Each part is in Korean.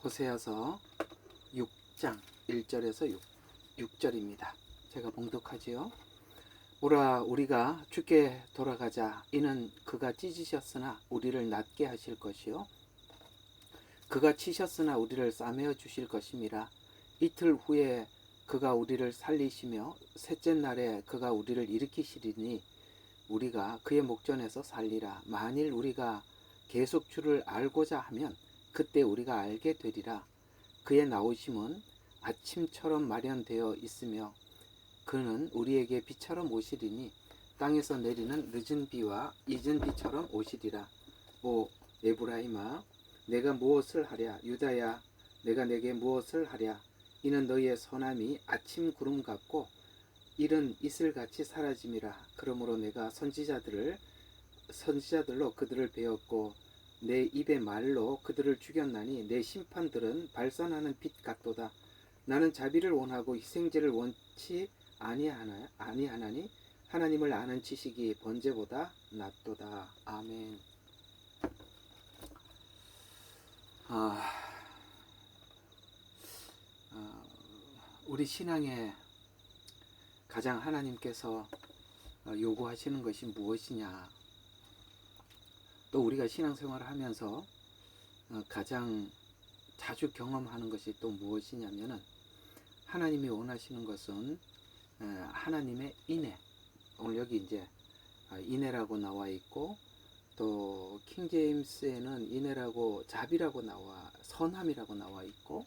호세아서 6장 1절에서 6절입니다. 제가 봉독하지요. 오라 우리가 주께 돌아가자. 이는 그가 찢으셨으나 우리를 낫게 하실 것이요 그가 치셨으나 우리를 싸매어 주실 것임이라. 이틀 후에 그가 우리를 살리시며 셋째 날에 그가 우리를 일으키시리니 우리가 그의 목전에서 살리라. 만일 우리가 계속 주를 알고자 하면 그때 우리가 알게 되리라. 그의 나오심은 아침처럼 마련되어 있으며 그는 우리에게 비처럼 오시리니 땅에서 내리는 늦은 비와 이른 비처럼 오시리라. 오 에브라임아, 내가 무엇을 하랴? 유다야, 내가 내게 무엇을 하랴? 이는 너희의 선함이 아침 구름 같고 이른 이슬같이 사라짐이라. 그러므로 내가 선지자들로 그들을 베었고 내 입의 말로 그들을 죽였나니 내 심판들은 발산하는 빛 같도다. 나는 자비를 원하고 희생제를 원치 아니하나니 하나님을 아는 지식이 번제보다 낫도다. 아멘. 우리 신앙에 가장 하나님께서 요구하시는 것이 무엇이냐? 또 우리가 신앙생활을 하면서 가장 자주 경험하는 것이 또 무엇이냐면은 하나님이 원하시는 것은 하나님의 인애. 오늘 여기 이제 인애라고 나와 있고 또 킹제임스에는 인애라고 자비라고 선함이라고 나와 있고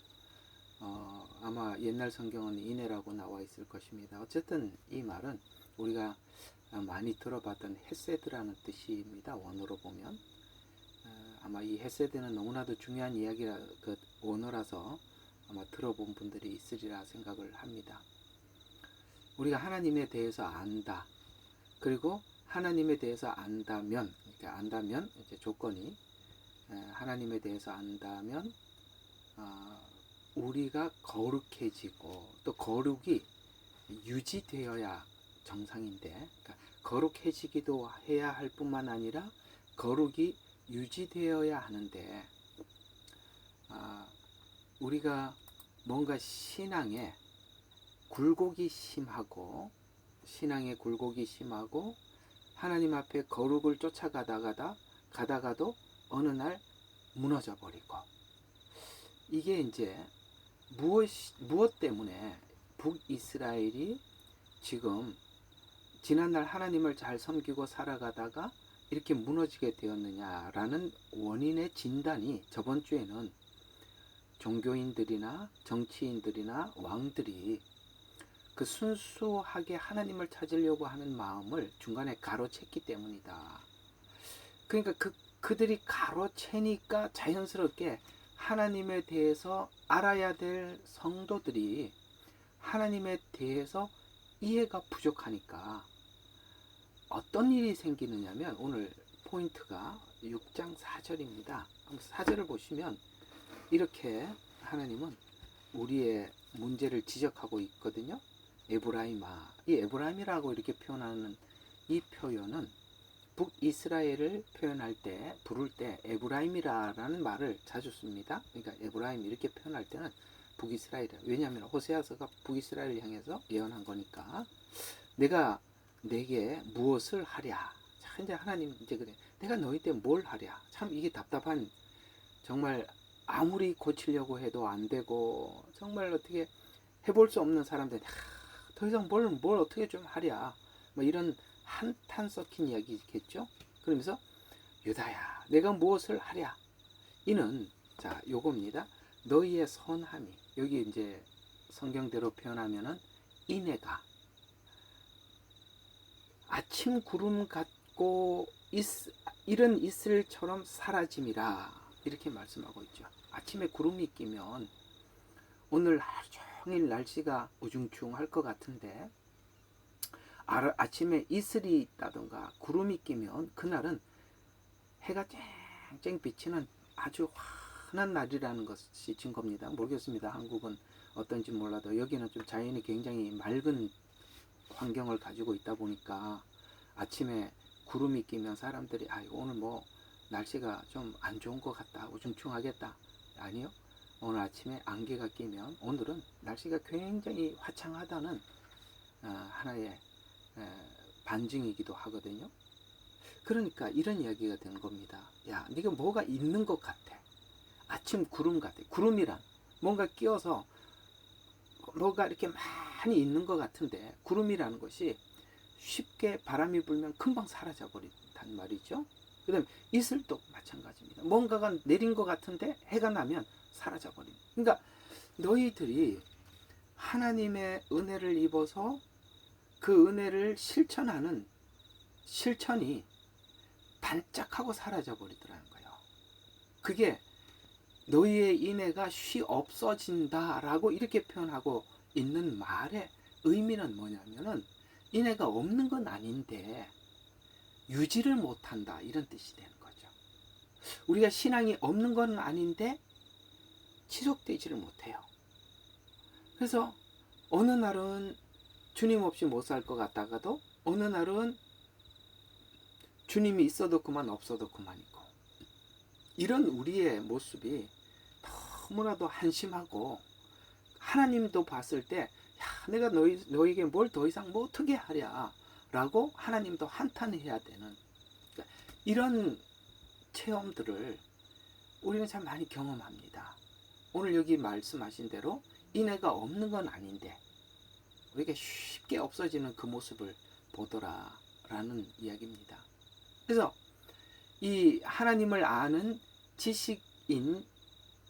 아마 옛날 성경은 인애라고 나와 있을 것입니다. 어쨌든 이 말은 우리가 많이 들어봤던 헤세드라는 뜻입니다. 원어로 보면 아마 이 헤세드는 너무나도 중요한 이야기라 그 원어라서 아마 들어본 분들이 있으리라 생각을 합니다. 우리가 하나님에 대해서 안다. 그리고 하나님에 대해서 안다면 이제 조건이 하나님에 대해서 안다면 우리가 거룩해지고 또 거룩이 유지되어야 정상인데, 그러니까 거룩해지기도 해야 할 뿐만 아니라 거룩이 유지되어야 하는데 우리가 뭔가 신앙에 굴곡이 심하고 하나님 앞에 거룩을 쫓아가다가도 어느 날 무너져 버리고, 이게 이제 무엇 때문에 북이스라엘이 지금 지난날 하나님을 잘 섬기고 살아가다가 이렇게 무너지게 되었느냐라는 원인의 진단이 저번 주에는 종교인들이나 정치인들이나 왕들이 그 순수하게 하나님을 찾으려고 하는 마음을 중간에 가로챘기 때문이다. 그러니까 그들이 가로채니까 자연스럽게 하나님에 대해서 알아야 될 성도들이 하나님에 대해서 이해가 부족하니까 어떤 일이 생기느냐면, 오늘 포인트가 6장 4절입니다. 4절을 보시면 이렇게 하나님은 우리의 문제를 지적하고 있거든요. 에브라임아, 이 에브라임이라고 이렇게 표현하는 이 표현은 북이스라엘을 부를 때 에브라임이라는 말을 자주 씁니다. 그러니까 에브라임 이렇게 표현할 때는 북이스라엘이라. 왜냐하면 호세아서가 북이스라엘을 향해서 예언한 거니까. 내가 내게 무엇을 하랴? 자, 이제 하나님 이제 그래. 내가 너희 때 뭘 하랴? 참 이게 답답한, 정말 아무리 고치려고 해도 안 되고 정말 어떻게 해볼 수 없는 사람들, 더 이상 뭘 어떻게 좀 하랴? 뭐 이런 한탄 섞인 이야기겠죠. 그러면서 유다야, 내가 무엇을 하랴? 이는 자 요겁니다. 너희의 선함이, 여기 이제 성경대로 표현하면은 인애가 아침 구름 같고 이른 이슬처럼 사라짐이라, 이렇게 말씀하고 있죠. 아침에 구름이 끼면 오늘 하루 종일 날씨가 우중충할 것 같은데 아침에 이슬이 있다던가 구름이 끼면 그날은 해가 쨍쨍 비치는 아주 환한 날이라는 것이 증거입니다. 모르겠습니다. 한국은 어떤지 몰라도 여기는 좀 자연이 굉장히 맑은 환경을 가지고 있다 보니까 아침에 구름이 끼면 사람들이 오늘 뭐 날씨가 좀 안 좋은 것 같다, 우중충하겠다. 아니요, 오늘 아침에 안개가 끼면 오늘은 날씨가 굉장히 화창하다는 하나의 반증이기도 하거든요. 그러니까 이런 이야기가 되는 겁니다. 야, 네가 뭐가 있는 것 같아. 아침 구름 같아. 구름이란 뭔가 끼어서 뭐가 이렇게 많이 있는 것 같은데, 구름이라는 것이 쉽게 바람이 불면 금방 사라져 버린단 말이죠. 그 다음에 이슬도 마찬가지입니다. 뭔가가 내린 것 같은데 해가 나면 사라져 버립니다. 그러니까 너희들이 하나님의 은혜를 입어서 그 은혜를 실천하는 실천이 반짝하고 사라져 버리더라는 거예요. 그게 너희의 인애가 쉬 없어진다라고 이렇게 표현하고 있는 말의 의미는 뭐냐면은, 인애가 없는 건 아닌데 유지를 못한다, 이런 뜻이 되는 거죠. 우리가 신앙이 없는 건 아닌데 지속되지를 못해요. 그래서 어느 날은 주님 없이 못 살 것 같다가도 어느 날은 주님이 있어도 그만 없어도 그만이고, 이런 우리의 모습이 너무나도 한심하고, 하나님도 봤을 때 야, 내가 너에게 뭘 더 이상 뭐 어떻게 하랴 라고 하나님도 한탄해야 되는, 그러니까 이런 체험들을 우리는 참 많이 경험합니다. 오늘 여기 말씀하신 대로 인애가 없는 건 아닌데 우리가 쉽게 없어지는 그 모습을 보더라 라는 이야기입니다. 그래서 이 하나님을 아는 지식인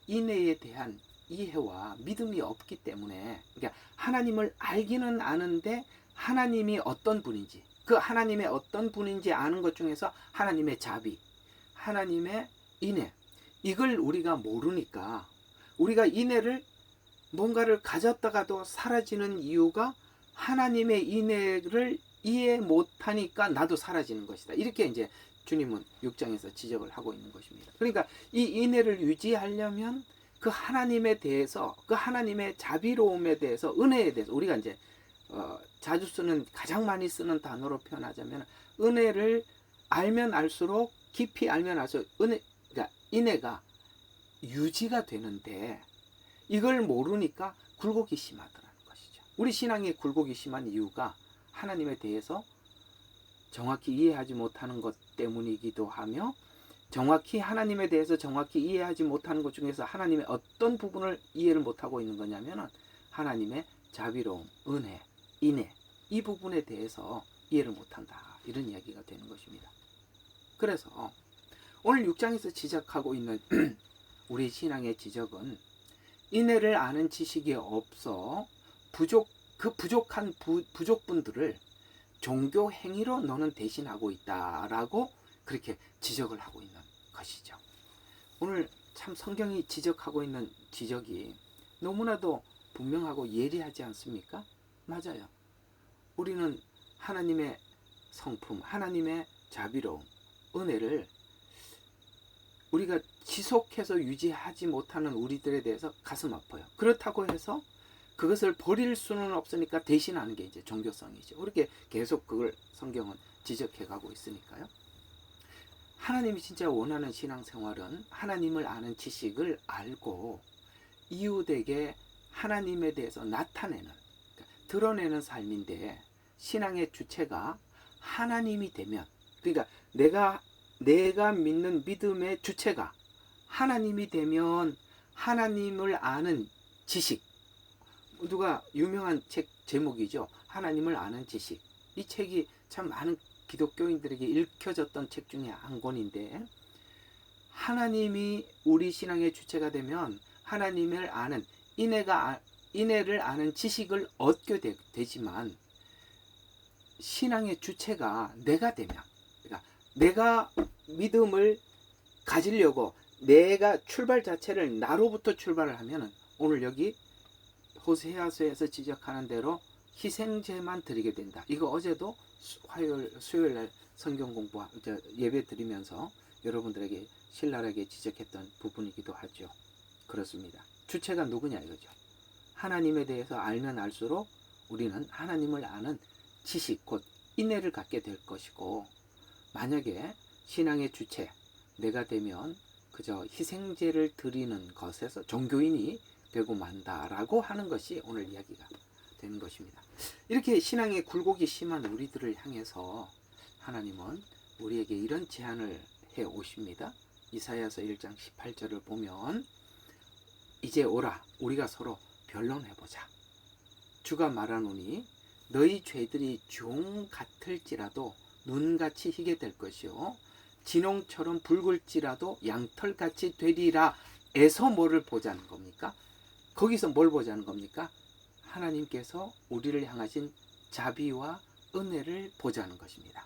인애에 대한 이해와 믿음이 없기 때문에, 그러니까 하나님을 알기는 아는데 하나님이 어떤 분인지, 그 하나님의 어떤 분인지 아는 것 중에서 하나님의 자비, 하나님의 인애, 이걸 우리가 모르니까 우리가 인애를 뭔가를 가졌다가도 사라지는 이유가 하나님의 인애를 이해 못하니까 나도 사라지는 것이다. 이렇게 이제 주님은 6장에서 지적을 하고 있는 것입니다. 그러니까 이 인애를 유지하려면 그 하나님에 대해서, 그 하나님의 자비로움에 대해서, 은혜에 대해서, 우리가 이제 자주 쓰는, 가장 많이 쓰는 단어로 표현하자면 은혜를 알면 알수록, 깊이 알면 알수록 그러니까 인애가 유지가 되는데, 이걸 모르니까 굴곡이 심하더라는 것이죠. 우리 신앙이 굴곡이 심한 이유가 하나님에 대해서 정확히 이해하지 못하는 것 때문이기도 하며, 정확히 하나님에 대해서 정확히 이해하지 못하는 것 중에서 하나님의 어떤 부분을 이해를 못하고 있는 거냐면 하나님의 자비로움, 은혜, 인애, 이 부분에 대해서 이해를 못한다, 이런 이야기가 되는 것입니다. 그래서 오늘 6장에서 지적하고 있는 우리 신앙의 지적은, 인애를 아는 지식이 없어 그 부족한 부족분들을 종교 행위로 너는 대신하고 있다라고 그렇게 지적을 하고 있는 것이죠. 오늘 참 성경이 지적하고 있는 지적이 너무나도 분명하고 예리하지 않습니까? 맞아요. 우리는 하나님의 성품, 하나님의 자비로움, 은혜를 우리가 지속해서 유지하지 못하는 우리들에 대해서 가슴 아파요. 그렇다고 해서 그것을 버릴 수는 없으니까 대신하는 게 이제 종교성이죠. 그렇게 계속 그걸 성경은 지적해 가고 있으니까요. 하나님이 진짜 원하는 신앙생활은 하나님을 아는 지식을 알고 이웃에게 하나님에 대해서 나타내는, 그러니까 드러내는 삶인데, 신앙의 주체가 하나님이 되면, 그러니까 내가 믿는 믿음의 주체가 하나님이 되면 하나님을 아는 지식, 누가 유명한 책 제목이죠. 하나님을 아는 지식. 이 책이 참 많은 기독교인들에게 읽혀졌던 책 중에 한 권인데, 하나님이 우리 신앙의 주체가 되면 하나님을 아는, 인애를 아는 지식을 얻게 되지만, 신앙의 주체가 내가 되면, 그러니까 내가 믿음을 가지려고 내가 출발 자체를 나로부터 출발을 하면, 오늘 여기 호세아서에서 지적하는 대로 희생제만 드리게 된다. 이거 어제도 수요일 날 성경 공부 예배 드리면서 여러분들에게 신랄하게 지적했던 부분이기도 하죠. 그렇습니다. 주체가 누구냐 이거죠. 하나님에 대해서 알면 알수록 우리는 하나님을 아는 지식, 곧 인애를 갖게 될 것이고, 만약에 신앙의 주체 내가 되면 그저 희생제를 드리는 것에서 종교인이 되고 만다라고 하는 것이 오늘 이야기가 되는 것입니다. 이렇게 신앙의 굴곡이 심한 우리들을 향해서 하나님은 우리에게 이런 제안을 해 오십니다. 이사야서 1장 18절을 보면 이제 오라 우리가 서로 변론해보자. 주가 말하노니 너희 죄들이 종 같을지라도 눈같이 희게 될 것이요 진홍처럼 붉을지라도 양털같이 되리라. 에서 뭐를 보자는 겁니까? 거기서 뭘 보자는 겁니까? 하나님께서 우리를 향하신 자비와 은혜를 보자는 것입니다.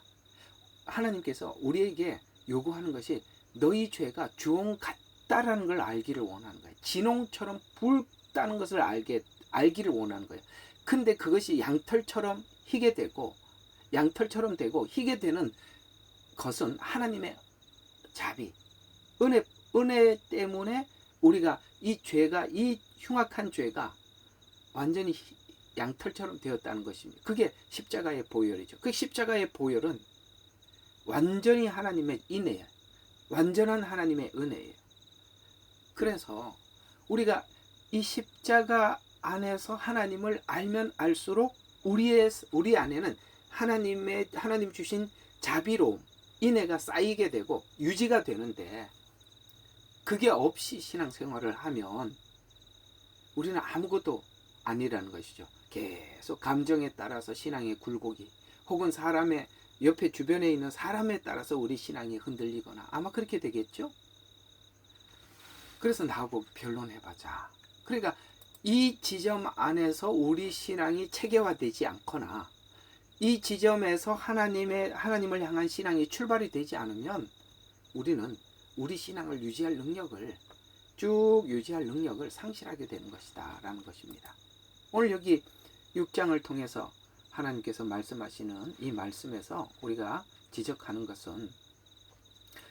하나님께서 우리에게 요구하는 것이 너희 죄가 주홍 같다라는 걸 알기를 원하는 거예요. 진홍처럼 붉다는 것을 알기를 원하는 거예요. 근데 그것이 양털처럼 희게 되고 양털처럼 되고 희게 되는 것은 하나님의 자비, 은혜 때문에 우리가 이 죄가, 이 흉악한 죄가 완전히 양털처럼 되었다는 것입니다. 그게 십자가의 보혈이죠. 그 십자가의 보혈은 완전히 하나님의 인애예요. 완전한 하나님의 은혜예요. 그래서 우리가 이 십자가 안에서 하나님을 알면 알수록 우리 안에는 하나님 주신 자비로움, 인애가 쌓이게 되고 유지가 되는데 그게 없이 신앙생활을 하면 우리는 아무것도 아니라는 것이죠. 계속 감정에 따라서 신앙의 굴곡이 혹은 사람의 옆에 주변에 있는 사람에 따라서 우리 신앙이 흔들리거나 아마 그렇게 되겠죠. 그래서 나하고 변론해보자. 그러니까 이 지점 안에서 우리 신앙이 체계화되지 않거나 이 지점에서 하나님을 향한 신앙이 출발이 되지 않으면 우리는 우리 신앙을 유지할 능력을 상실하게 되는 것이다 라는 것입니다. 오늘 여기 6장을 통해서 하나님께서 말씀하시는 이 말씀에서 우리가 지적하는 것은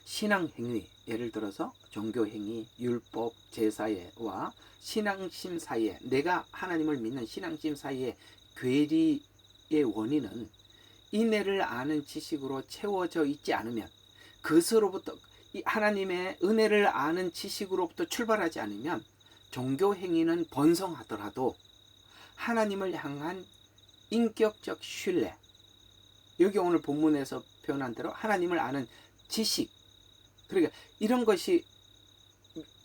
신앙행위, 예를 들어서 종교행위, 율법, 제사와 신앙심 사이에, 내가 하나님을 믿는 신앙심 사이에 괴리의 원인은 인애를 아는 지식으로 채워져 있지 않으면, 그것으로부터 하나님의 은혜를 아는 지식으로부터 출발하지 않으면 종교행위는 번성하더라도 하나님을 향한 인격적 신뢰, 여기 오늘 본문에서 표현한 대로 하나님을 아는 지식, 그러니까 이런 것이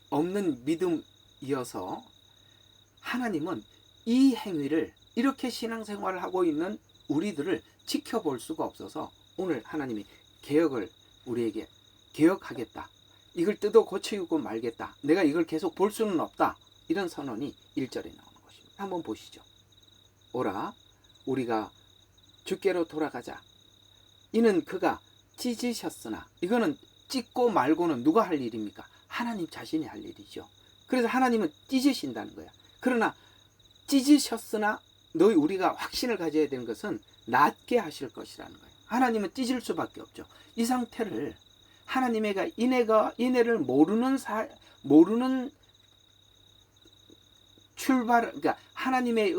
없는 믿음이어서 하나님은 이 행위를, 이렇게 신앙생활을 하고 있는 우리들을 지켜볼 수가 없어서 오늘 하나님이 개혁을 우리에게 개혁하겠다, 이걸 뜯어 고치고 말겠다, 내가 이걸 계속 볼 수는 없다, 이런 선언이 1절에 나오는 것입니다. 한번 보시죠. 오라 우리가 주께로 돌아가자. 이는 그가 찢으셨으나, 이거는 찢고 말고는 누가 할 일입니까? 하나님 자신이 할 일이죠. 그래서 하나님은 찢으신다는 거야. 그러나 찢으셨으나 우리가 확신을 가져야 되는 것은 낫게 하실 것이라는 거예요. 하나님은 찢을 수밖에 없죠. 이 상태를 하나님의 인애를 모르는 출발, 그러니까 하나님의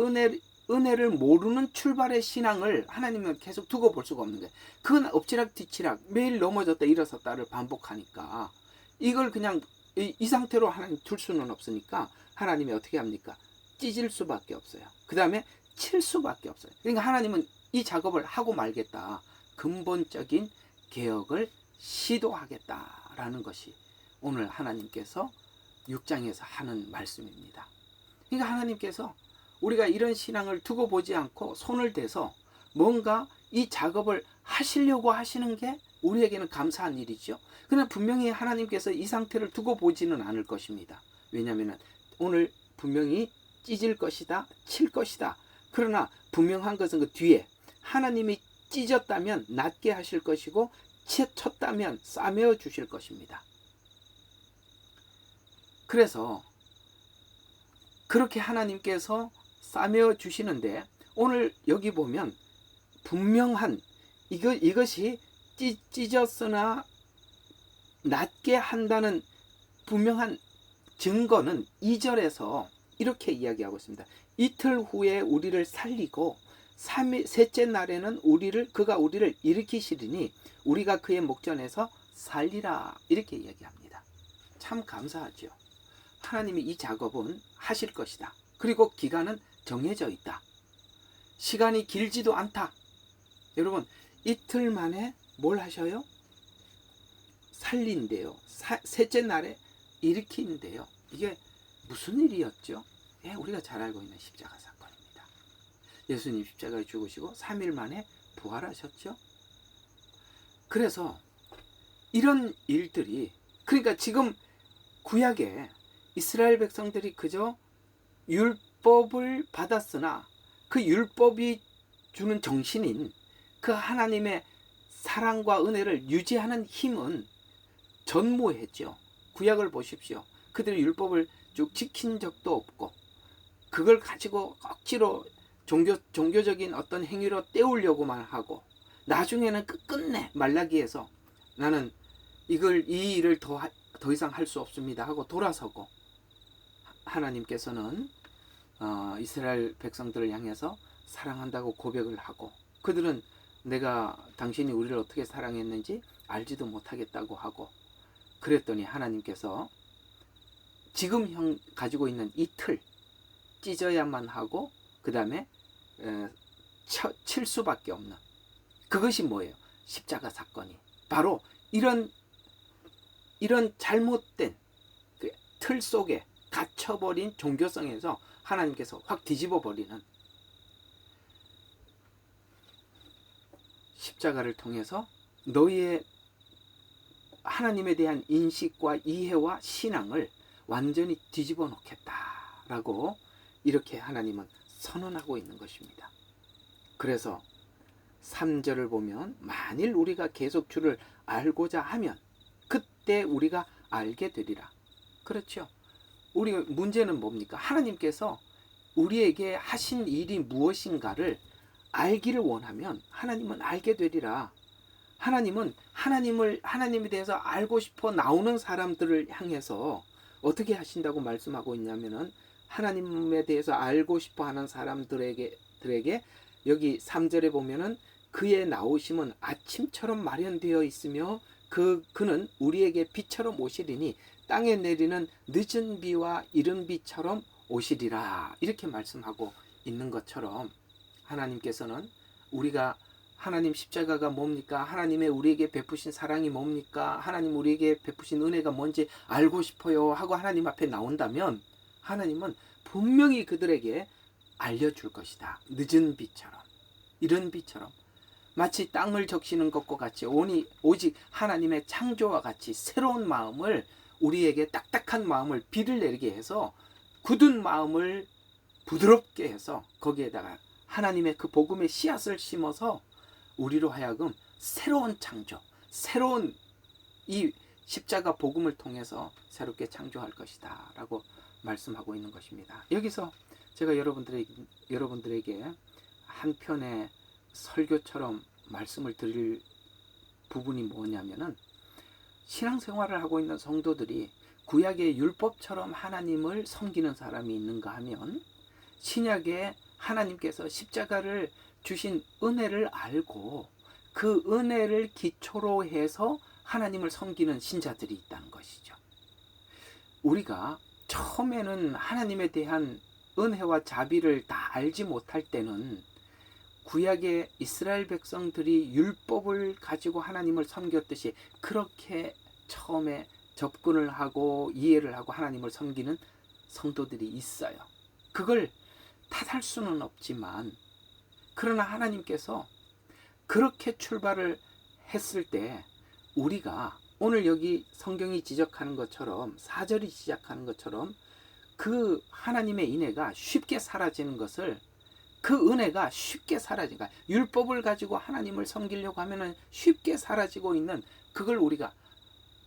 은혜를 모르는 출발의 신앙을 하나님은 계속 두고 볼 수가 없는 거예요. 그건 엎치락 뒤치락 매일 넘어졌다 일어섰다를 반복하니까 이걸 그냥 이 상태로 하나님 둘 수는 없으니까 하나님이 어떻게 합니까? 찢을 수밖에 없어요. 그 다음에 칠 수밖에 없어요. 그러니까 하나님은 이 작업을 하고 말겠다, 근본적인 개혁을 시도하겠다라는 것이 오늘 하나님께서 6장에서 하는 말씀입니다. 그러니까 하나님께서 우리가 이런 신앙을 두고 보지 않고 손을 대서 뭔가 이 작업을 하시려고 하시는 게 우리에게는 감사한 일이죠. 그러나 분명히 하나님께서 이 상태를 두고 보지는 않을 것입니다. 왜냐하면 오늘 분명히 찢을 것이다, 칠 것이다. 그러나 분명한 것은 그 뒤에 하나님이 찢었다면 낫게 하실 것이고 쳤다면 싸매어 주실 것입니다. 그래서 그렇게 하나님께서 싸매어 주시는데 오늘 여기 보면 분명한 이것이 찢었으나 낫게 한다는 분명한 증거는 2절에서 이렇게 이야기하고 있습니다. 이틀 후에 우리를 살리고 셋째 날에는 그가 우리를 일으키시리니 우리가 그의 목전에서 살리라, 이렇게 이야기합니다. 참 감사하죠. 하나님이 이 작업은 하실 것이다. 그리고 기간은 정해져 있다. 시간이 길지도 않다. 여러분, 이틀 만에 뭘 하셔요? 살린대요. 셋째 날에 일으키는데요. 이게 무슨 일이었죠? 예, 우리가 잘 알고 있는 십자가 사건입니다. 예수님 십자가에 죽으시고 3일 만에 부활하셨죠. 그래서 이런 일들이, 그러니까 지금 구약에 이스라엘 백성들이 그저 율법을 받았으나 그 율법이 주는 정신인 그 하나님의 사랑과 은혜를 유지하는 힘은 전무했죠. 구약을 보십시오. 그들이 율법을 쭉 지킨 적도 없고 그걸 가지고 억지로 종교적인 어떤 행위로 때우려고만 하고 나중에는 끝끝내 말라기에서 나는 이 일을 더 이상 할 수 없습니다 하고 돌아서고 하나님께서는 이스라엘 백성들을 향해서 사랑한다고 고백을 하고 그들은 내가 당신이 우리를 어떻게 사랑했는지 알지도 못하겠다고 하고 그랬더니 하나님께서 지금 형 가지고 있는 이 틀 찢어야만 하고 그 다음에 칠 수밖에 없는 그것이 뭐예요? 십자가 사건이 바로 이런 잘못된 그 틀 속에 갇혀버린 종교성에서 하나님께서 확 뒤집어 버리는 십자가를 통해서 너희의 하나님에 대한 인식과 이해와 신앙을 완전히 뒤집어 놓겠다라고 이렇게 하나님은 선언하고 있는 것입니다. 그래서 3절을 보면 만일 우리가 계속 주를 알고자 하면 그때 우리가 알게 되리라. 그렇죠. 우리 문제는 뭡니까? 하나님께서 우리에게 하신 일이 무엇인가를 알기를 원하면 하나님은 알게 되리라. 하나님은 하나님에 대해서 알고 싶어 나오는 사람들을 향해서 어떻게 하신다고 말씀하고 있냐면은 하나님에 대해서 알고 싶어 하는 사람들에게 여기 3절에 보면은 그의 나오심은 아침처럼 마련되어 있으며 그는 우리에게 비처럼 오시리니 땅에 내리는 늦은 비와 이른 비처럼 오시리라. 이렇게 말씀하고 있는 것처럼 하나님께서는 우리가 하나님 십자가가 뭡니까? 하나님의 우리에게 베푸신 사랑이 뭡니까? 하나님 우리에게 베푸신 은혜가 뭔지 알고 싶어요 하고 하나님 앞에 나온다면 하나님은 분명히 그들에게 알려줄 것이다. 늦은 비처럼 이른 비처럼 마치 땅을 적시는 것과 같이 오직 하나님의 창조와 같이 새로운 마음을 우리에게 딱딱한 마음을 비를 내리게 해서 굳은 마음을 부드럽게 해서 거기에다가 하나님의 그 복음의 씨앗을 심어서 우리로 하여금 새로운 창조, 새로운 이 십자가 복음을 통해서 새롭게 창조할 것이다 라고 말씀하고 있는 것입니다. 여기서 제가 여러분들에게 한 편의 설교처럼 말씀을 드릴 부분이 뭐냐면은 신앙생활을 하고 있는 성도들이 구약의 율법처럼 하나님을 섬기는 사람이 있는가 하면 신약에 하나님께서 십자가를 주신 은혜를 알고 그 은혜를 기초로 해서 하나님을 섬기는 신자들이 있다는 것이죠. 우리가 처음에는 하나님에 대한 은혜와 자비를 다 알지 못할 때는 구약의 이스라엘 백성들이 율법을 가지고 하나님을 섬겼듯이 그렇게 처음에 접근을 하고 이해를 하고 하나님을 섬기는 성도들이 있어요. 그걸 탓할 수는 없지만 그러나 하나님께서 그렇게 출발을 했을 때 우리가 오늘 여기 성경이 지적하는 것처럼 4절이 지적하는 것처럼 그 하나님의 은혜가 쉽게 사라지는 것을 그 은혜가 쉽게 사라지니까 율법을 가지고 하나님을 섬기려고 하면은 쉽게 사라지고 있는 그걸 우리가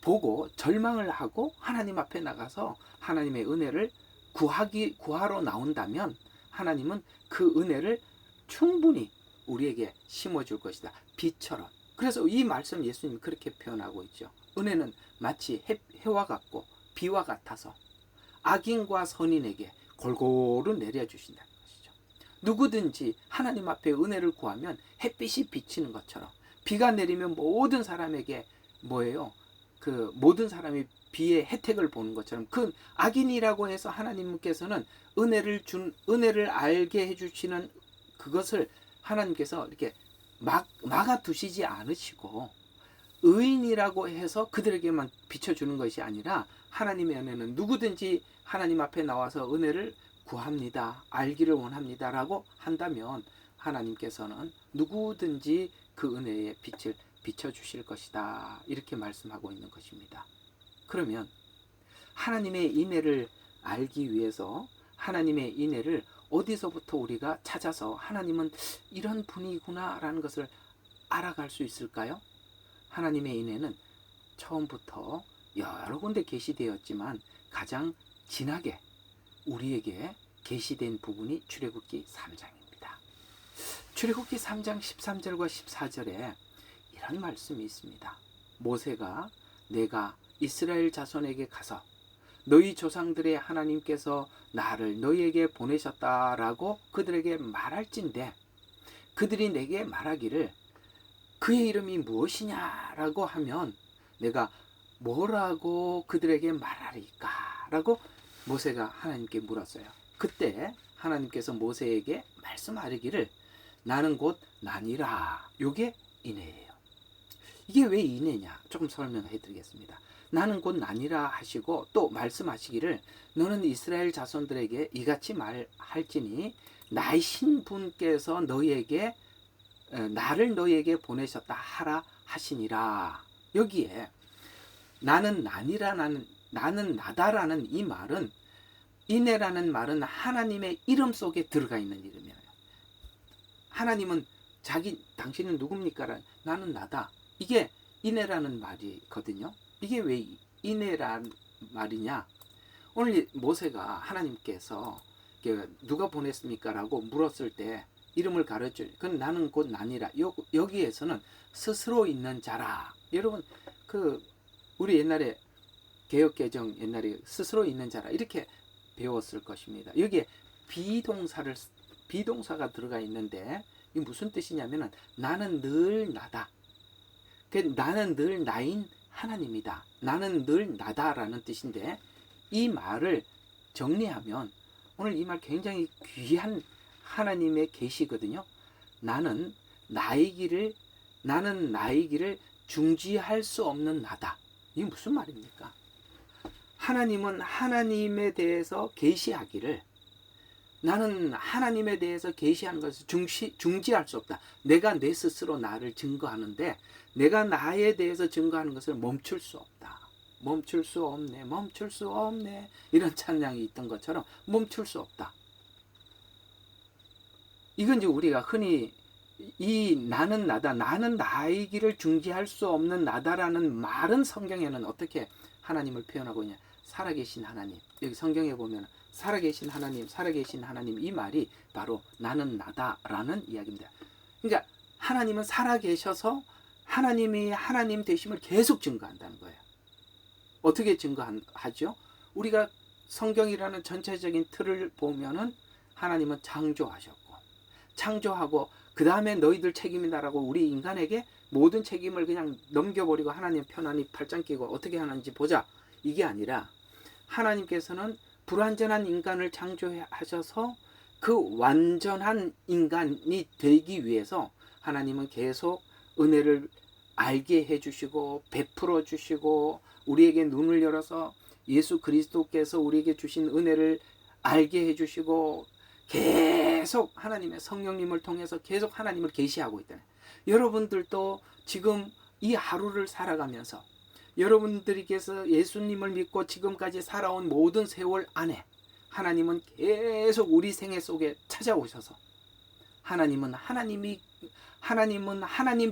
보고 절망을 하고 하나님 앞에 나가서 하나님의 은혜를 구하러 나온다면 하나님은 그 은혜를 충분히 우리에게 심어줄 것이다. 비처럼. 그래서 이 말씀 예수님이 그렇게 표현하고 있죠. 은혜는 마치 해와 같고 비와 같아서 악인과 선인에게 골고루 내려주신다는 것이죠. 누구든지 하나님 앞에 은혜를 구하면 햇빛이 비치는 것처럼 비가 내리면 모든 사람에게 뭐예요? 그 모든 사람이 비의 혜택을 보는 것처럼 그 악인이라고 해서 하나님께서는 은혜를 알게 해주시는 그것을 하나님께서 이렇게 막아 두시지 않으시고 의인이라고 해서 그들에게만 비춰주는 것이 아니라 하나님의 은혜는 누구든지 하나님 앞에 나와서 은혜를 구합니다. 알기를 원합니다. 라고 한다면 하나님께서는 누구든지 그 은혜의 빛을 비춰주실 것이다. 이렇게 말씀하고 있는 것입니다. 그러면 하나님의 인애를 알기 위해서 하나님의 인애를 어디서부터 우리가 찾아서 하나님은 이런 분이구나 라는 것을 알아갈 수 있을까요? 하나님의 인애는 처음부터 여러 군데 계시되었지만 가장 진하게 우리에게 계시된 부분이 출애굽기 3장입니다. 출애굽기 3장 13절과 14절에 이런 말씀이 있습니다. 모세가 내가 이스라엘 자손에게 가서 너희 조상들의 하나님께서 나를 너희에게 보내셨다라고 그들에게 말할진대 그들이 내게 말하기를 그의 이름이 무엇이냐라고 하면 내가 뭐라고 그들에게 말하리까? 라고 모세가 하나님께 물었어요. 그때 하나님께서 모세에게 말씀하시기를 나는 곧 나니라. 이게 인애예요. 이게 왜 인애냐? 조금 설명해 드리겠습니다. 나는 곧 나니라 하시고 또 말씀하시기를 너는 이스라엘 자손들에게 이같이 말할지니 나이신 분께서 나를 너희에게 보내셨다 하라 하시니라. 여기에 나는 나다라는 이 말은 인애라는 말은 하나님의 이름 속에 들어가 있는 이름이에요. 하나님은 당신은 누굽니까? 나는 나다. 이게 인애라는 말이거든요. 이게 왜 인애란 말이냐? 오늘 모세가 하나님께서 누가 보냈습니까? 라고 물었을 때 이름을 가르쳐. 그건 나는 곧 나니라. 여기에서는 스스로 있는 자라. 여러분 우리 옛날에 개역개정 옛날에 스스로 있는 자라 이렇게 배웠을 것입니다. 여기에 비동사가 들어가 있는데 이게 무슨 뜻이냐면은 나는 늘 나다. 나는 늘 나인 하나님이다. 나는 늘 나다라는 뜻인데 이 말을 정리하면 오늘 이 말 굉장히 귀한 하나님의 계시거든요. 나는 나의 길을 중지할 수 없는 나다. 이게 무슨 말입니까? 하나님은 하나님에 대해서 계시하기를 나는 하나님에 대해서 계시하는 것을 중지할 수 없다. 내가 내 스스로 나를 증거하는데 내가 나에 대해서 증거하는 것을 멈출 수 없다. 멈출 수 없네. 멈출 수 없네. 이런 찬양이 있던 것처럼 멈출 수 없다. 이건 이제 우리가 흔히 이 나는 나다. 나는 나의 길을 중지할 수 없는 나다라는 말은 성경에는 어떻게 하나님을 표현하고 있냐. 살아계신 하나님. 여기 성경에 보면 살아계신 하나님 이 말이 바로 나는 나다라는 이야기입니다. 그러니까 하나님은 살아계셔서 하나님이 하나님 되심을 계속 증거한다는 거예요. 어떻게 증거하죠? 우리가 성경이라는 전체적인 틀을 보면은 하나님은 창조하고 그 다음에 너희들 책임이다라고 우리 인간에게 모든 책임을 그냥 넘겨버리고 하나님 편안히 팔짱 끼고 어떻게 하는지 보자. 이게 아니라 하나님께서는 불완전한 인간을 창조하셔서 그 완전한 인간이 되기 위해서 하나님은 계속 은혜를 알게 해주시고 베풀어 주시고 우리에게 눈을 열어서 예수 그리스도께서 우리에게 주신 은혜를 알게 해주시고 계속 하나님의 성령님을 통해서 계속 하나님을 계시하고 있다는. 여러분들도 지금 이 하루를 살아가면서 여러분들께서 예수님을 믿고 지금까지 살아온 모든 세월 안에 하나님은 계속 우리 생애 속에 찾아오셔서 하나님은 하나님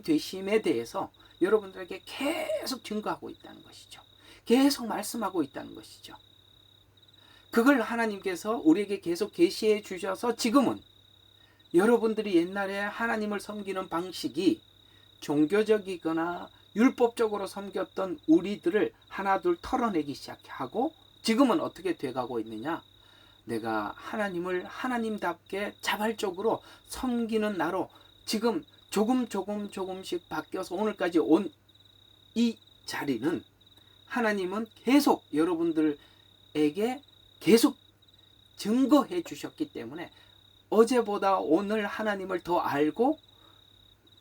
되심에 대해서 여러분들에게 계속 증거하고 있다는 것이죠. 계속 말씀하고 있다는 것이죠. 그걸 하나님께서 우리에게 계속 계시해 주셔서 지금은 여러분들이 옛날에 하나님을 섬기는 방식이 종교적이거나 율법적으로 섬겼던 우리들을 하나둘 털어내기 시작하고 지금은 어떻게 돼가고 있느냐? 내가 하나님을 하나님답게 자발적으로 섬기는 나로 지금 조금씩 바뀌어서 오늘까지 온 이 자리는 하나님은 계속 여러분들에게 계속 증거해 주셨기 때문에 어제보다 오늘 하나님을 더 알고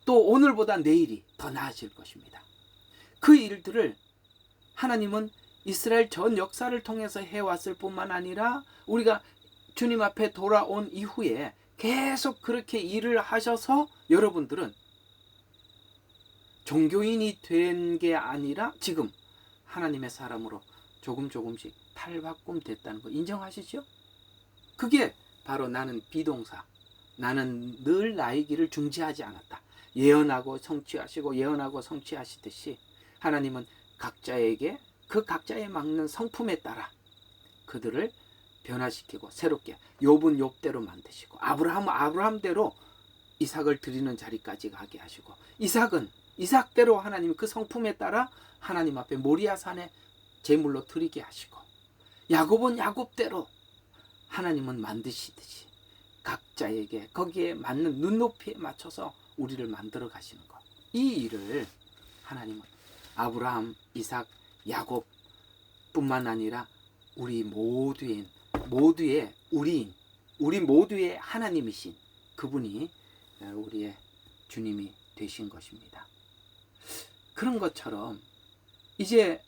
또 오늘보다 내일이 더 나아질 것입니다. 그 일들을 하나님은 이스라엘 전 역사를 통해서 해왔을 뿐만 아니라 우리가 주님 앞에 돌아온 이후에 계속 그렇게 일을 하셔서 여러분들은 종교인이 된 게 아니라 지금 하나님의 사람으로 조금씩 탈바꿈 됐다는 거 인정하시죠? 그게 바로 나는 비동사, 나는 늘 나의 길을 중지하지 않았다. 예언하고 성취하시고 예언하고 성취하시듯이 하나님은 각자에게 그 각자에 맞는 성품에 따라 그들을 변화시키고 새롭게 욥은 욥대로 만드시고 아브라함은 아브라함대로 이삭을 드리는 자리까지 가게 하시고 이삭은 이삭대로 하나님 그 성품에 따라 하나님 앞에 모리아 산에 제물로 드리게 하시고 야곱은 야곱대로 하나님은 만드시듯이 각자에게 거기에 맞는 눈높이에 맞춰서 우리를 만들어 가시는 것. 이 일을 하나님은 아브라함, 이삭, 야곱 뿐만 아니라 우리 모두의 우리인, 우리 모두의 하나님이신 그분이 우리의 주님이 되신 것입니다. 그런 것처럼 이제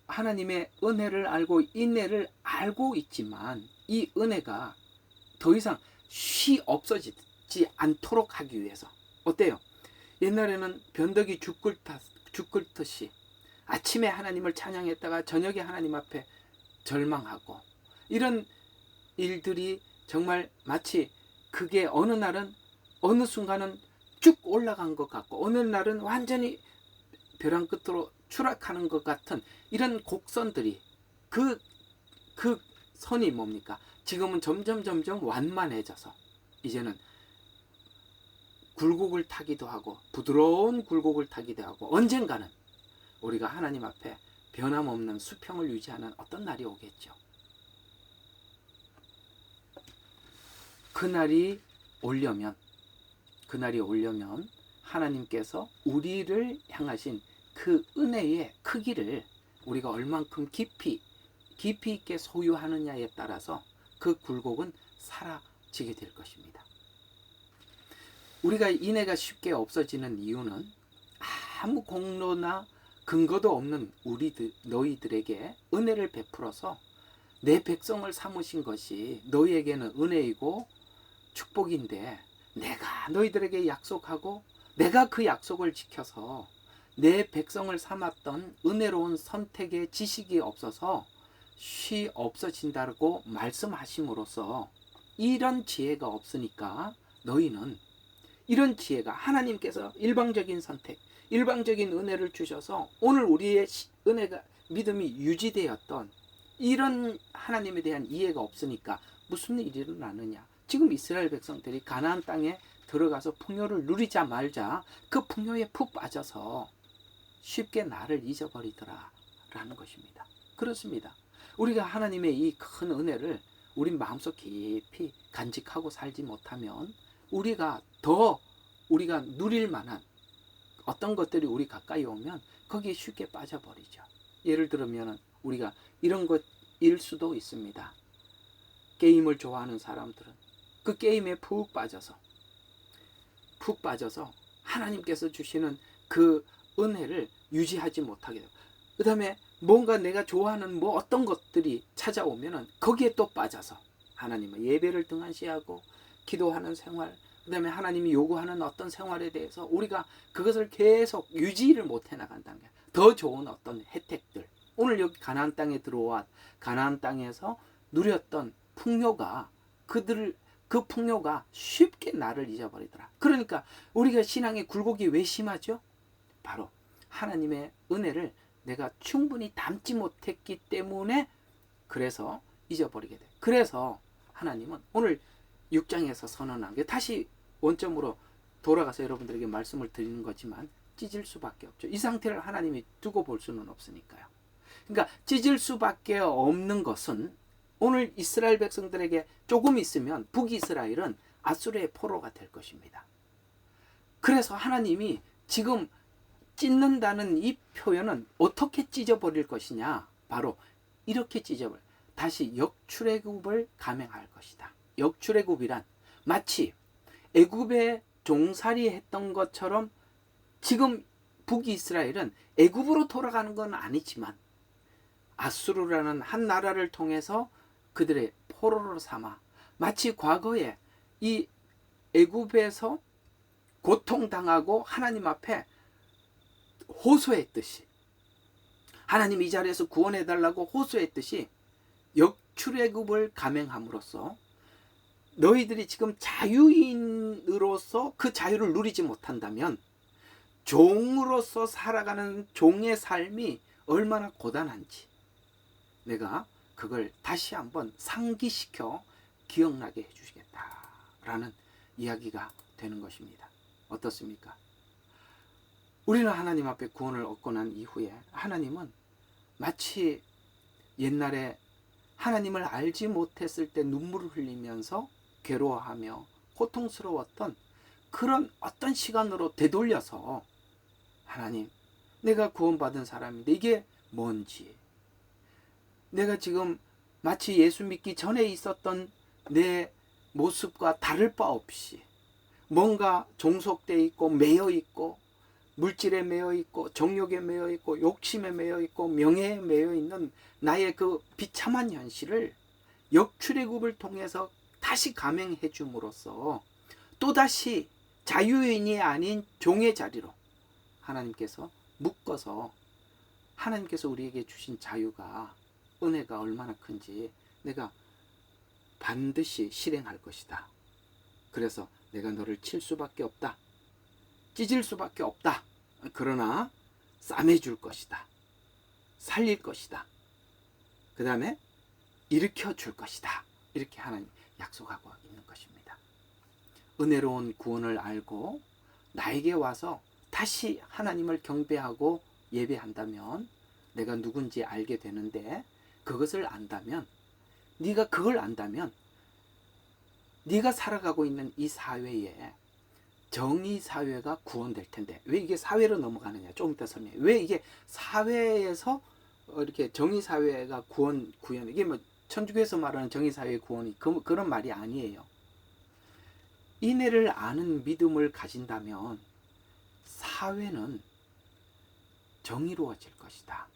하나님의 은혜를 알고 인내를 알고 있지만 이 은혜가 더 이상 쉬 없어지지 않도록 하기 위해서 어때요? 옛날에는 변덕이 죽글듯이 아침에 하나님을 찬양했다가 저녁에 하나님 앞에 절망하고 이런 일들이 정말 마치 그게 어느 날은 어느 순간은 쭉 올라간 것 같고 어느 날은 완전히 벼랑 끝으로 추락하는 것 같은 이런 곡선들이 그 선이 뭡니까? 지금은 점점 완만해져서 이제는 굴곡을 타기도 하고 부드러운 굴곡을 타기도 하고 언젠가는 우리가 하나님 앞에 변함없는 수평을 유지하는 어떤 날이 오겠죠. 그날이 오려면 하나님께서 우리를 향하신 그 은혜의 크기를 우리가 얼만큼 깊이 있게 소유하느냐에 따라서 그 굴곡은 사라지게 될 것입니다. 우리가 인애가 쉽게 없어지는 이유는 아무 공로나 근거도 없는 너희들에게 은혜를 베풀어서 내 백성을 삼으신 것이 너희에게는 은혜이고 축복인데 내가 너희들에게 약속하고 내가 그 약속을 지켜서 내 백성을 삼았던 은혜로운 선택의 지식이 없어서 쉬 없어진다고 말씀하심으로써 이런 지혜가 없으니까 너희는 이런 지혜가 하나님께서 일방적인 선택, 일방적인 은혜를 주셔서 오늘 우리의 은혜가 믿음이 유지되었던 이런 하나님에 대한 이해가 없으니까 무슨 일이 일어나느냐. 지금 이스라엘 백성들이 가나안 땅에 들어가서 풍요를 누리자 말자 그 풍요에 푹 빠져서 쉽게 나를 잊어버리더라 라는 것입니다. 그렇습니다. 우리가 하나님의 이 큰 은혜를 우리 마음속 깊이 간직하고 살지 못하면 우리가 누릴 만한 어떤 것들이 우리 가까이 오면 거기에 쉽게 빠져버리죠. 예를 들면 우리가 이런 것일 수도 있습니다. 게임을 좋아하는 사람들은 그 게임에 푹 빠져서 하나님께서 주시는 그 은혜를 유지하지 못하게 되고 그 다음에 뭔가 내가 좋아하는 어떤 것들이 찾아오면은 거기에 또 빠져서 하나님의 예배를 등한시하고 기도하는 생활, 그 다음에 하나님이 요구하는 어떤 생활에 대해서 우리가 그것을 계속 유지를 못해 나간다는 게 더 좋은 어떤 혜택들, 오늘 여기 가나안 땅에 들어와 가나안 땅에서 누렸던 풍요가 그 풍요가 쉽게 나를 잊어버리더라. 그러니까 우리가 신앙의 굴곡이 왜 심하죠? 바로 하나님의 은혜를 내가 충분히 담지 못했기 때문에 그래서 잊어버리게 돼. 그래서 하나님은 오늘 6장에서 선언한 게 다시 원점으로 돌아가서 여러분들에게 말씀을 드리는 거지만 찢을 수밖에 없죠. 이 상태를 하나님이 두고 볼 수는 없으니까요. 그러니까 찢을 수밖에 없는 것은 오늘 이스라엘 백성들에게 조금 있으면 북이스라엘은 아수르의 포로가 될 것입니다. 그래서 하나님이 지금 찢는다는 이 표현은 어떻게 찢어버릴 것이냐? 바로 이렇게 찢어버려. 다시 역출애굽을 감행할 것이다. 역출애굽이란 마치 애굽에 종살이 했던 것처럼 지금 북이스라엘은 애굽으로 돌아가는 건 아니지만 아수르라는 한 나라를 통해서 그들의 포로로 삼아 마치 과거에 이 애굽에서 고통당하고 하나님 앞에 호소했듯이, 하나님 이 자리에서 구원해달라고 호소했듯이 역출애굽을 감행함으로써 너희들이 지금 자유인으로서 그 자유를 누리지 못한다면 종으로서 살아가는 종의 삶이 얼마나 고단한지 내가 그걸 다시 한번 상기시켜 기억나게 해주시겠다라는 이야기가 되는 것입니다. 어떻습니까? 우리는 하나님 앞에 구원을 얻고 난 이후에 하나님은 마치 옛날에 하나님을 알지 못했을 때 눈물을 흘리면서 괴로워하며 고통스러웠던 그런 어떤 시간으로 되돌려서 하나님, 내가 구원받은 사람인데 이게 뭔지, 내가 지금 마치 예수 믿기 전에 있었던 내 모습과 다를 바 없이 뭔가 종속되어 있고 매여 있고 물질에 매여 있고 정욕에 매여 있고 욕심에 매여 있고 명예에 매여 있는 나의 그 비참한 현실을 역출애굽을 통해서 다시 감행해 줌으로써 또다시 자유인이 아닌 종의 자리로 하나님께서 묶어서 하나님께서 우리에게 주신 자유가, 은혜가 얼마나 큰지 내가 반드시 실행할 것이다. 그래서 내가 너를 칠 수밖에 없다. 찢을 수밖에 없다. 그러나 싸매줄 것이다. 살릴 것이다. 그 다음에 일으켜 줄 것이다. 이렇게 하나님 약속하고 있는 것입니다. 은혜로운 구원을 알고 나에게 와서 다시 하나님을 경배하고 예배한다면 내가 누군지 알게 되는데, 그것을 안다면, 네가 그걸 안다면 네가 살아가고 있는 이 사회에 정의 사회가 구원될 텐데, 왜 이게 사회로 넘어가느냐? 조금 이따 설명해. 왜 이게 사회에서 이렇게 정의 사회가 구원, 이게 뭐 천주교에서 말하는 정의 사회의 구원이 그런 말이 아니에요. 인애를 아는 믿음을 가진다면 사회는 정의로워질 것이다.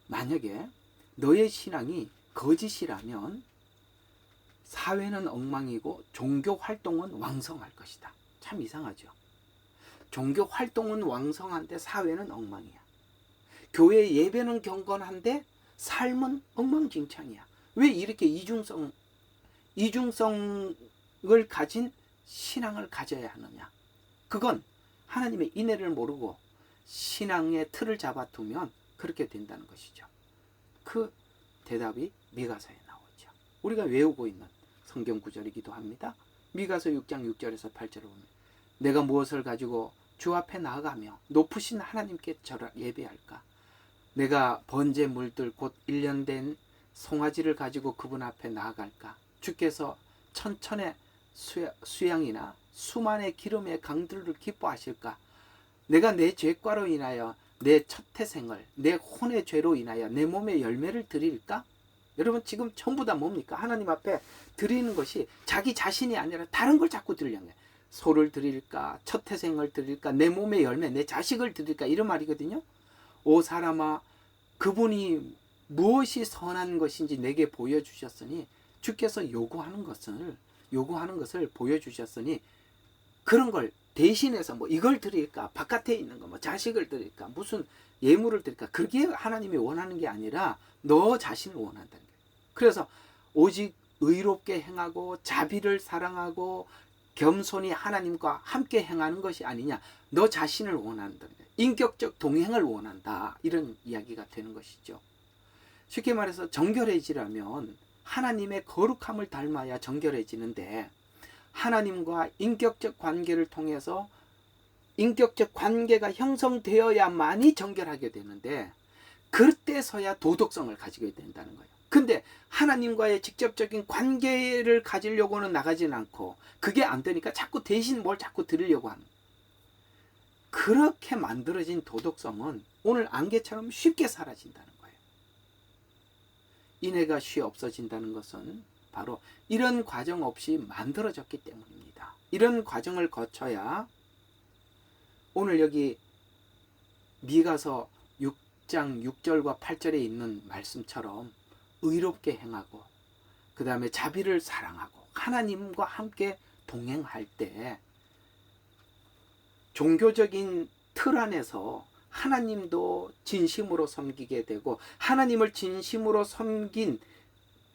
만약에 너의 신앙이 거짓이라면 사회는 엉망이고 종교 활동은 왕성할 것이다. 참 이상하죠. 종교 활동은 왕성한데 사회는 엉망이야. 교회 예배는 경건한데 삶은 엉망진창이야. 왜 이렇게 이중성을 가진 신앙을 가져야 하느냐? 그건 하나님의 인애를 모르고 신앙의 틀을 잡아두면 그렇게 된다는 것이죠. 그 대답이 미가서에 나오죠. 우리가 외우고 있는 성경 구절이기도 합니다. 미가서 6장 6절에서 8절을 보면 내가 무엇을 가지고 주 앞에 나아가며 높으신 하나님께 절하 예배할까? 내가 번제 물들 곧 1년 된 송아지를 가지고 그분 앞에 나아갈까? 주께서 천천의 수양이나 수만의 기름의 강들을 기뻐하실까? 내가 내 죄과로 인하여 내 첫 태생을, 내 혼의 죄로 인하여 내 몸에 열매를 드릴까? 여러분 지금 전부 다 뭡니까? 하나님 앞에 드리는 것이 자기 자신이 아니라 다른 걸 자꾸 드리려는 거예요. 소를 드릴까? 첫 태생을 드릴까? 내 몸의 열매, 내 자식을 드릴까? 이런 말이거든요. 오 사람아, 그분이 무엇이 선한 것인지 내게 보여주셨으니, 주께서 요구하는 것을 보여주셨으니 그런 걸 대신해서 뭐 이걸 드릴까, 바깥에 있는 거 뭐 자식을 드릴까, 무슨 예물을 드릴까, 그게 하나님이 원하는 게 아니라 너 자신을 원한다는 거예요. 그래서 오직 의롭게 행하고 자비를 사랑하고 겸손히 하나님과 함께 행하는 것이 아니냐, 너 자신을 원한다는 거예요. 인격적 동행을 원한다, 이런 이야기가 되는 것이죠. 쉽게 말해서 정결해지려면 하나님의 거룩함을 닮아야 정결해지는데, 하나님과 인격적 관계를 통해서 인격적 관계가 형성되어야만이 정결하게 되는데, 그때서야 도덕성을 가지게 된다는 거예요. 근데 하나님과의 직접적인 관계를 가지려고는 나가진 않고 그게 안 되니까 자꾸 대신 뭘 자꾸 드리려고 하는. 그렇게 만들어진 도덕성은 오늘 안개처럼 쉽게 사라진다는 거예요. 인애가 쉬 없어진다는 것은 바로 이런 과정 없이 만들어졌기 때문입니다. 이런 과정을 거쳐야 오늘 여기 미가서 6장 6절과 8절에 있는 말씀처럼 의롭게 행하고 그 다음에 자비를 사랑하고 하나님과 함께 동행할 때 종교적인 틀 안에서 하나님도 진심으로 섬기게 되고 하나님을 진심으로 섬긴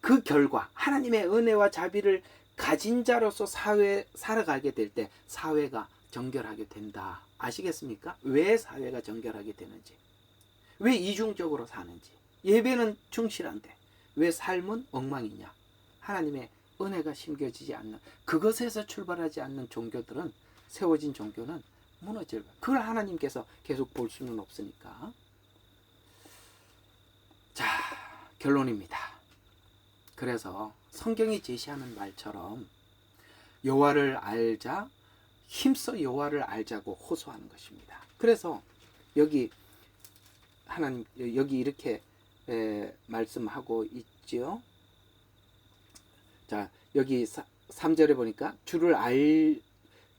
그 결과 하나님의 은혜와 자비를 가진 자로서 살아가게 될 때 사회가 정결하게 된다. 아시겠습니까? 왜 사회가 정결하게 되는지, 왜 이중적으로 사는지. 예배는 충실한데 왜 삶은 엉망이냐? 하나님의 은혜가 심겨지지 않는, 그것에서 출발하지 않는 종교들은, 세워진 종교는 무너질 거예요. 그걸 하나님께서 계속 볼 수는 없으니까. 자, 결론입니다. 그래서 성경이 제시하는 말처럼 여호와를 알자, 힘써 여호와를 알자고 호소하는 것입니다. 그래서 여기 하나님 여기 이렇게 말씀하고 있죠. 자, 여기 3절에 보니까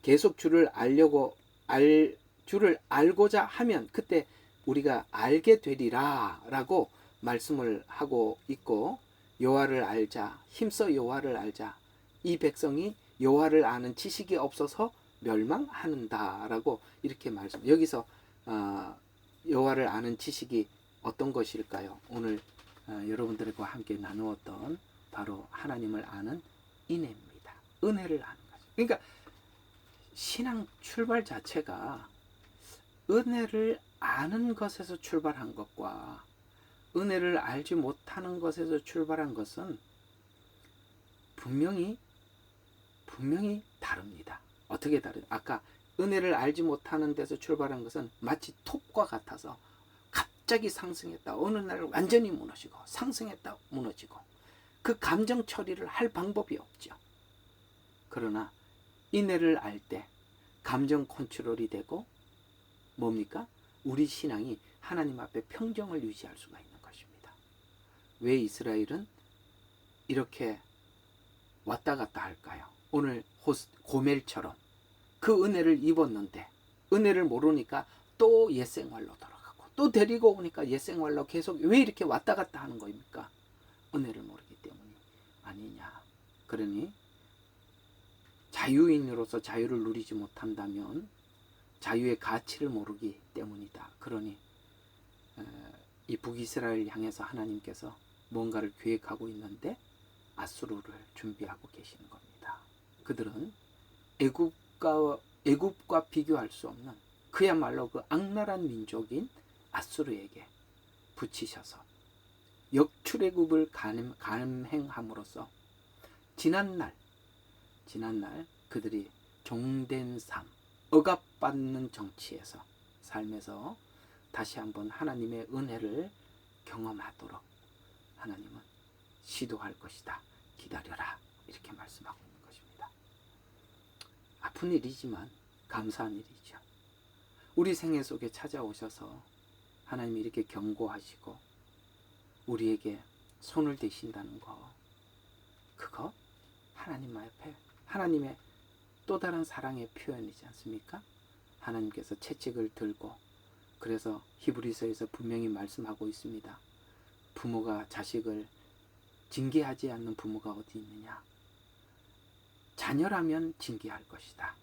계속 주를 알고자 하면 그때 우리가 알게 되리라 라고 말씀을 하고 있고, 여호와를 알자, 힘써 여호와를 알자, 이 백성이 여호와를 아는 지식이 없어서 멸망하는다 라고 이렇게 말씀. 여기서 여호와를 아는 지식이 어떤 것일까요? 오늘 여러분들과 함께 나누었던 바로 하나님을 아는 인애입니다. 은혜를 아는 거죠. 그러니까 신앙 출발 자체가 은혜를 아는 것에서 출발한 것과 은혜를 알지 못하는 것에서 출발한 것은 분명히 다릅니다. 어떻게 다르죠? 아까 은혜를 알지 못하는 데서 출발한 것은 마치 톱과 같아서 갑자기 상승했다, 어느 날 완전히 무너지고, 상승했다 무너지고, 그 감정 처리를 할 방법이 없죠. 그러나 인애를 알 때 감정 컨트롤이 되고 뭡니까? 우리 신앙이 하나님 앞에 평정을 유지할 수가 있는 것입니다. 왜 이스라엘은 이렇게 왔다 갔다 할까요? 오늘 고멜처럼 그 은혜를 입었는데 은혜를 모르니까 또 옛생활로 돌아가고, 또 데리고 오니까 옛생활로 계속 왜 이렇게 왔다 갔다 하는 겁니까? 은혜를 모르기 때문이 아니냐. 그러니 자유인으로서 자유를 누리지 못한다면 자유의 가치를 모르기 때문이다. 그러니 이 북이스라엘 향해서 하나님께서 뭔가를 계획하고 있는데 아수르를 준비하고 계시는 겁니다. 그들은 애굽과 비교할 수 없는 그야말로 그 악랄한 민족인 아수르에게 붙이셔서 역출애굽을 감행함으로써 지난날 그들이 종된 삶, 억압받는 정치에서, 삶에서 다시 한번 하나님의 은혜를 경험하도록 하나님은 시도할 것이다. 기다려라. 이렇게 말씀하고 있는 것입니다. 아픈 일이지만 감사한 일이죠. 우리 생애 속에 찾아오셔서 하나님이 이렇게 경고하시고 우리에게 손을 대신다는 거, 그거 하나님 앞에 하나님의 또 다른 사랑의 표현이지 않습니까? 하나님께서 채찍을 들고, 그래서 히브리서에서 분명히 말씀하고 있습니다. 부모가 자식을 징계하지 않는 부모가 어디 있느냐? 자녀라면 징계할 것이다.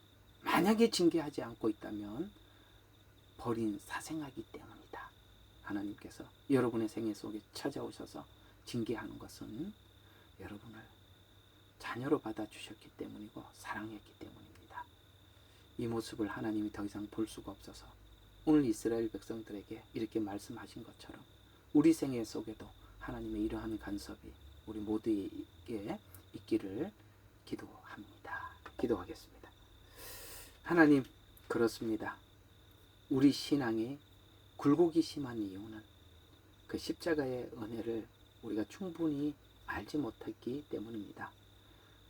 만약에 징계하지 않고 있다면 버린 사생아기 때문이다. 하나님께서 여러분의 생애 속에 찾아오셔서 징계하는 것은 여러분을 자녀로 받아주셨기 때문이고 사랑했기 때문입니다. 이 모습을 하나님이 더 이상 볼 수가 없어서 오늘 이스라엘 백성들에게 이렇게 말씀하신 것처럼 우리 생애 속에도 하나님의 이러한 간섭이 우리 모두에게 있기를 기도합니다. 기도하겠습니다. 하나님, 그렇습니다. 우리 신앙이 굴곡이 심한 이유는 그 십자가의 은혜를 우리가 충분히 알지 못했기 때문입니다.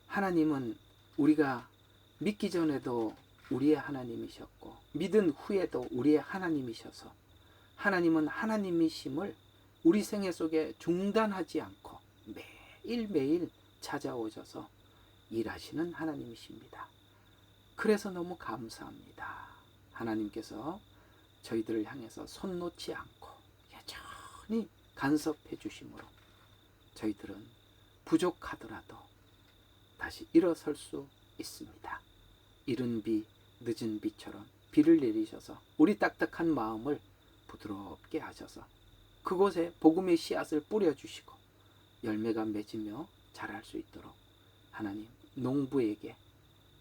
하나님은 우리가 믿기 전에도 우리의 하나님이셨고 믿은 후에도 우리의 하나님이셔서 하나님은 하나님이심을 우리 생애 속에 중단하지 않고 매일매일 찾아오셔서 일하시는 하나님이십니다. 그래서 너무 감사합니다. 하나님께서 저희들을 향해서 손 놓지 않고 여전히 간섭해 주심으로 저희들은 부족하더라도 다시 일어설 수 있습니다. 이른 비, 늦은 비처럼 비를 내리셔서 우리 딱딱한 마음을 부드럽게 하셔서 그곳에 복음의 씨앗을 뿌려주시고 열매가 맺으며 자랄 수 있도록 하나님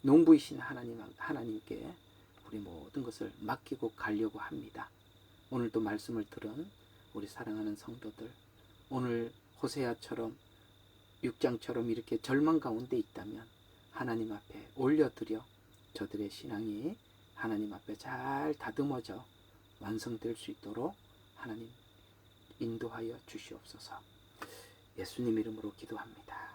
농부이신 하나님께 우리 모든 것을 맡기고 가려고 합니다. 오늘도 말씀을 들은 우리 사랑하는 성도들, 오늘 호세아처럼 6장처럼 이렇게 절망 가운데 있다면 하나님 앞에 올려드려 저들의 신앙이 하나님 앞에 잘 다듬어져 완성될 수 있도록 하나님 인도하여 주시옵소서. 예수님 이름으로 기도합니다.